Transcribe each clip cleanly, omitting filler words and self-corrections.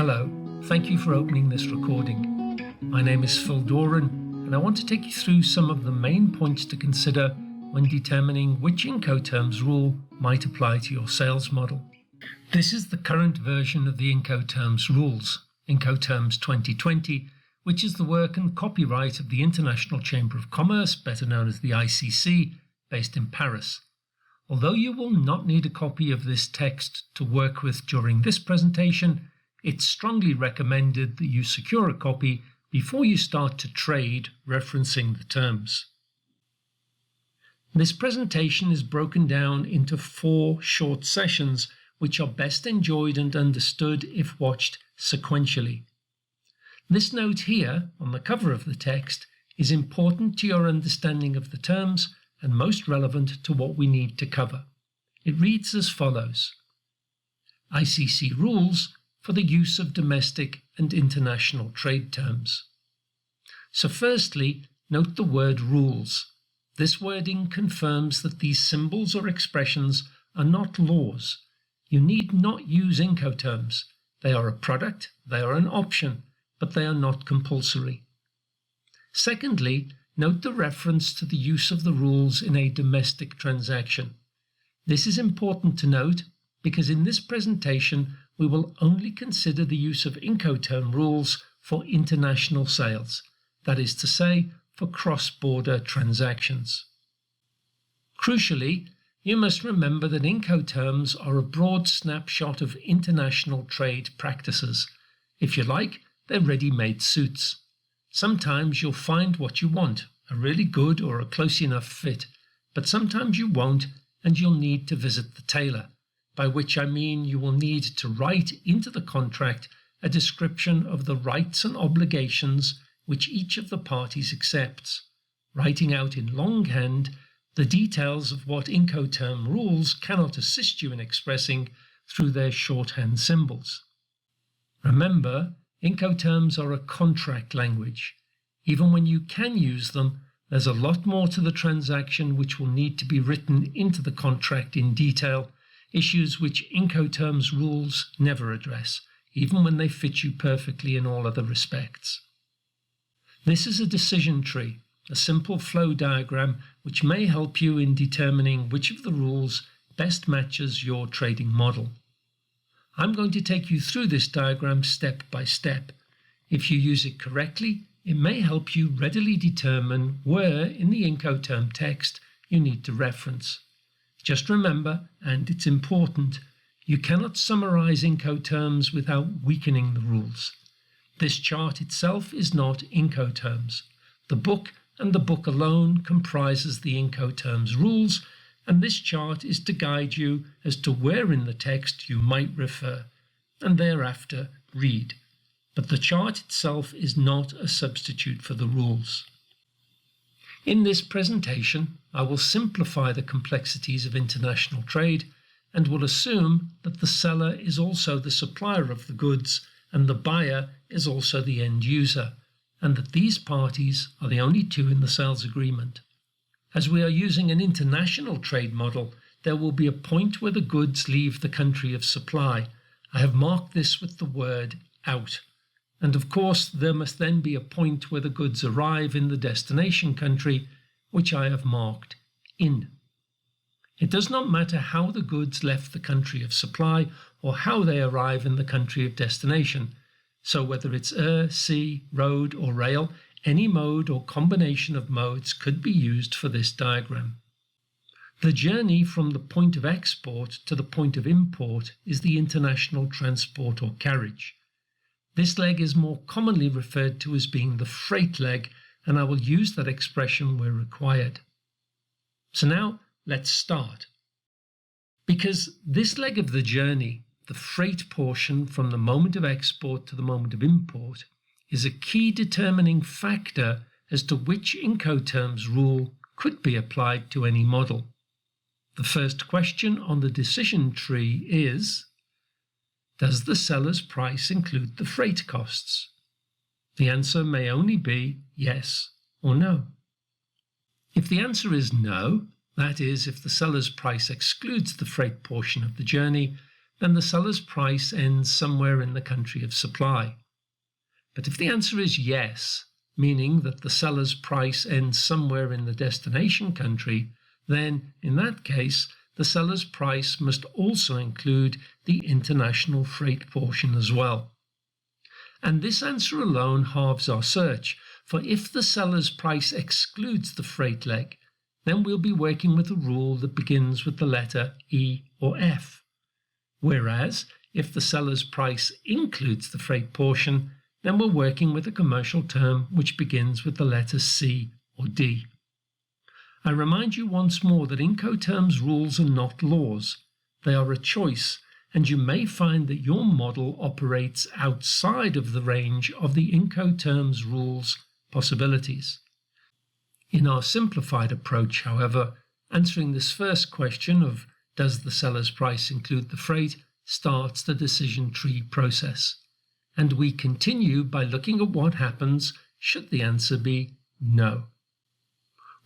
Hello, thank you for opening this recording. My name is Phil Doran, and I want to take you through some of the main points to consider when determining which Incoterms rule might apply to your sales model. This is the current version of the Incoterms rules, Incoterms 2020, which is the work and copyright of the International Chamber of Commerce, better known as the ICC, based in Paris. Although you will not need a copy of this text to work with during this presentation, it's strongly recommended that you secure a copy before you start to trade referencing the terms. This presentation is broken down into 4 short sessions which are best enjoyed and understood if watched sequentially. This note here on the cover of the text is important to your understanding of the terms and most relevant to what we need to cover. It reads as follows: ICC rules for the use of domestic and international trade terms. So firstly, note the word rules. This wording confirms that these symbols or expressions are not laws. You need not use Incoterms. They are a product, they are an option, but they are not compulsory. Secondly, note the reference to the use of the rules in a domestic transaction. This is important to note because in this presentation we will only consider the use of Incoterm rules for international sales, that is to say, for cross-border transactions. Crucially, you must remember that Incoterms are a broad snapshot of international trade practices. If you like, they're ready-made suits. Sometimes you'll find what you want, a really good or a close enough fit, but sometimes you won't and you'll need to visit the tailor, by which I mean you will need to write into the contract a description of the rights and obligations which each of the parties accepts, writing out in longhand the details of what Incoterm rules cannot assist you in expressing through their shorthand symbols. Remember, Incoterms are a contract language. Even when you can use them, there's a lot more to the transaction which will need to be written into the contract in detail, issues which Incoterms rules never address, even when they fit you perfectly in all other respects. This is a decision tree, a simple flow diagram which may help you in determining which of the rules best matches your trading model. I'm going to take you through this diagram step by step. If you use it correctly, it may help you readily determine where in the Incoterm text you need to reference. Just remember, and it's important, you cannot summarize Incoterms without weakening the rules. This chart itself is not Incoterms. The book and the book alone comprises the Incoterms rules, and this chart is to guide you as to where in the text you might refer, and thereafter read. But the chart itself is not a substitute for the rules. In this presentation, I will simplify the complexities of international trade and will assume that the seller is also the supplier of the goods and the buyer is also the end user, and that these parties are the only two in the sales agreement. As we are using an international trade model, there will be a point where the goods leave the country of supply. I have marked this with the word out. And of course, there must then be a point where the goods arrive in the destination country, which I have marked in. It does not matter how the goods left the country of supply or how they arrive in the country of destination. So whether it's air, sea, road or rail, any mode or combination of modes could be used for this diagram. The journey from the point of export to the point of import is the international transport or carriage. This leg is more commonly referred to as being the freight leg, and I will use that expression where required. So now let's start. Because this leg of the journey, the freight portion from the moment of export to the moment of import, is a key determining factor as to which Incoterms rule could be applied to any model. The first question on the decision tree is: does the seller's price include the freight costs? The answer may only be yes or no. If the answer is no, that is, if the seller's price excludes the freight portion of the journey, then the seller's price ends somewhere in the country of supply. But if the answer is yes, meaning that the seller's price ends somewhere in the destination country, then in that case, the seller's price must also include the international freight portion as well. And this answer alone halves our search, for if the seller's price excludes the freight leg, then we'll be working with a rule that begins with the letter E or F. Whereas, if the seller's price includes the freight portion, then we're working with a commercial term which begins with the letter C or D. I remind you once more that Incoterms rules are not laws. They are a choice, and you may find that your model operates outside of the range of the Incoterms rules possibilities. In our simplified approach, however, answering this first question of does the seller's price include the freight starts the decision tree process. And we continue by looking at what happens should the answer be no.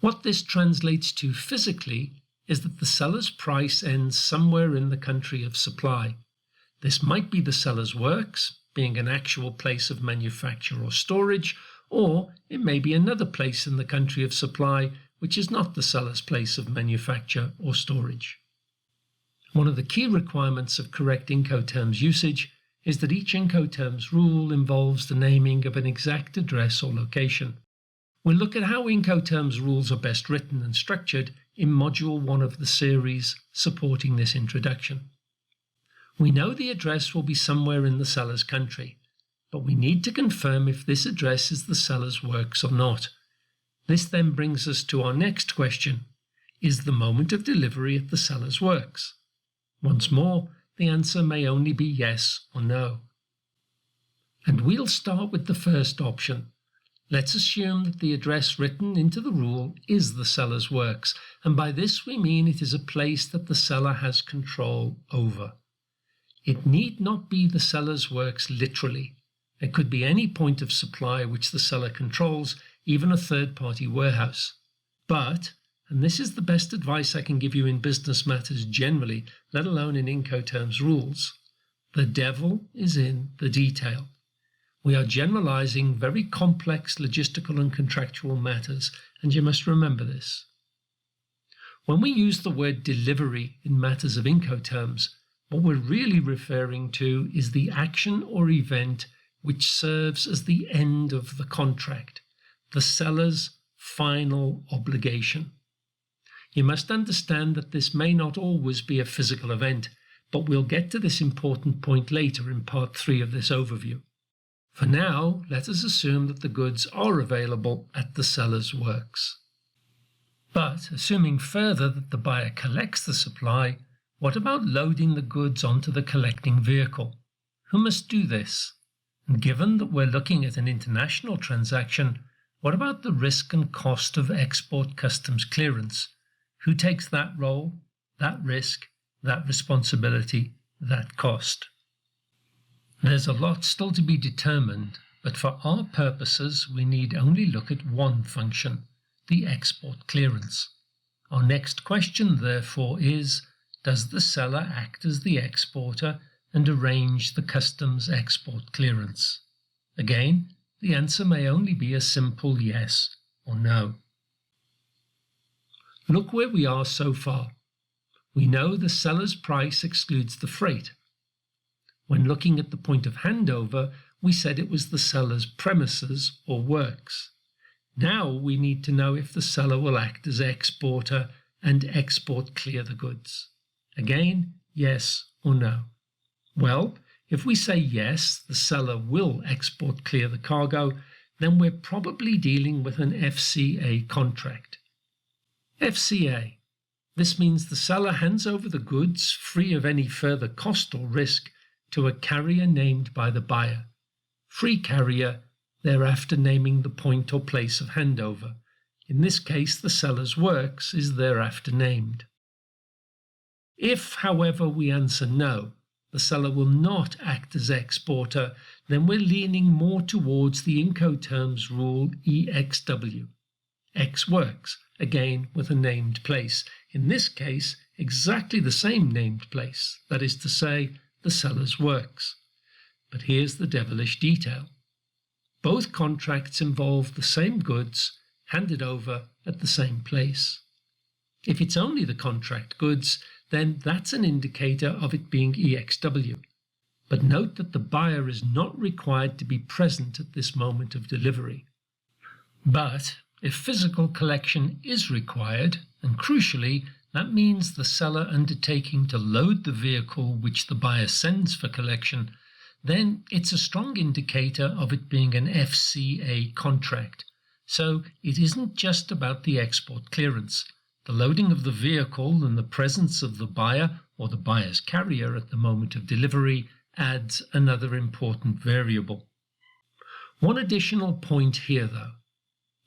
What this translates to physically is that the seller's price ends somewhere in the country of supply. This might be the seller's works, being an actual place of manufacture or storage, or it may be another place in the country of supply which is not the seller's place of manufacture or storage. One of the key requirements of correct Incoterms usage is that each Incoterms rule involves the naming of an exact address or location. We'll look at how Incoterms rules are best written and structured in Module 1 of the series supporting this introduction. We know the address will be somewhere in the seller's country, but we need to confirm if this address is the seller's works or not. This then brings us to our next question: is the moment of delivery at the seller's works? Once more, the answer may only be yes or no. And we'll start with the first option. Let's assume that the address written into the rule is the seller's works, and by this we mean it is a place that the seller has control over. It need not be the seller's works literally. It could be any point of supply which the seller controls, even a third-party warehouse. But, and this is the best advice I can give you in business matters generally, let alone in Incoterms rules, the devil is in the detail. We are generalizing very complex logistical and contractual matters, and you must remember this. When we use the word delivery in matters of Incoterms, what we're really referring to is the action or event which serves as the end of the contract, the seller's final obligation. You must understand that this may not always be a physical event, but we'll get to this important point later in part 3 of this overview. For now, let us assume that the goods are available at the seller's works. But, assuming further that the buyer collects the supply, what about loading the goods onto the collecting vehicle? Who must do this? And given that we're looking at an international transaction, what about the risk and cost of export customs clearance? Who takes that role, that risk, that responsibility, that cost? There's a lot still to be determined, but for our purposes we need only look at one function, the export clearance. Our next question, therefore, is, does the seller act as the exporter and arrange the customs export clearance? Again, the answer may only be a simple yes or no. Look where we are so far. We know the seller's price excludes the freight. When looking at the point of handover, we said it was the seller's premises or works. Now we need to know if the seller will act as exporter and export clear the goods. Again, yes or no. Well, if we say yes, the seller will export clear the cargo, then we're probably dealing with an FCA contract. FCA. This means the seller hands over the goods free of any further cost or risk to a carrier named by the buyer. Free carrier, thereafter naming the point or place of handover. In this case, the seller's works is thereafter named. If, however, we answer no, the seller will not act as exporter, then we're leaning more towards the Incoterms rule EXW. X works, again with a named place. In this case, exactly the same named place, that is to say, the seller's works. But here's the devilish detail. Both contracts involve the same goods handed over at the same place. If it's only the contract goods, then that's an indicator of it being EXW. But note that the buyer is not required to be present at this moment of delivery. But if physical collection is required, and crucially, that means the seller undertaking to load the vehicle which the buyer sends for collection, then it's a strong indicator of it being an FCA contract. So it isn't just about the export clearance. The loading of the vehicle and the presence of the buyer or the buyer's carrier at the moment of delivery adds another important variable. One additional point here though.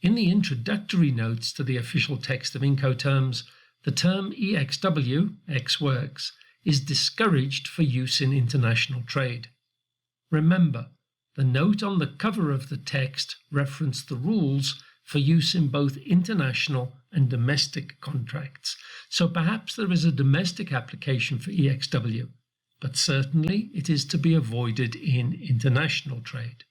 In the introductory notes to the official text of Incoterms, the term EXW, ex-works, is discouraged for use in international trade. Remember, the note on the cover of the text referenced the rules for use in both international and domestic contracts, so perhaps there is a domestic application for EXW, but certainly it is to be avoided in international trade.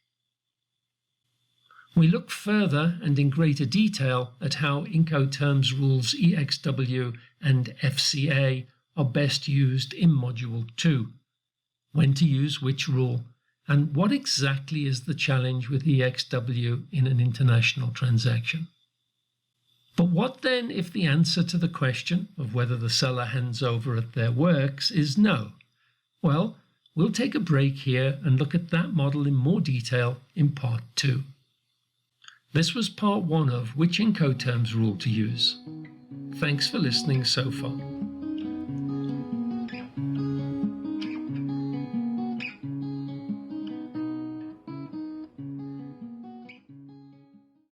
We look further and in greater detail at how Incoterms rules EXW and FCA are best used in Module 2, when to use which rule, and what exactly is the challenge with EXW in an international transaction. But what then if the answer to the question of whether the seller hands over at their works is no? Well, we'll take a break here and look at that model in more detail in Part 2. This was Part 1 of which Incoterms rule to use. Thanks for listening so far.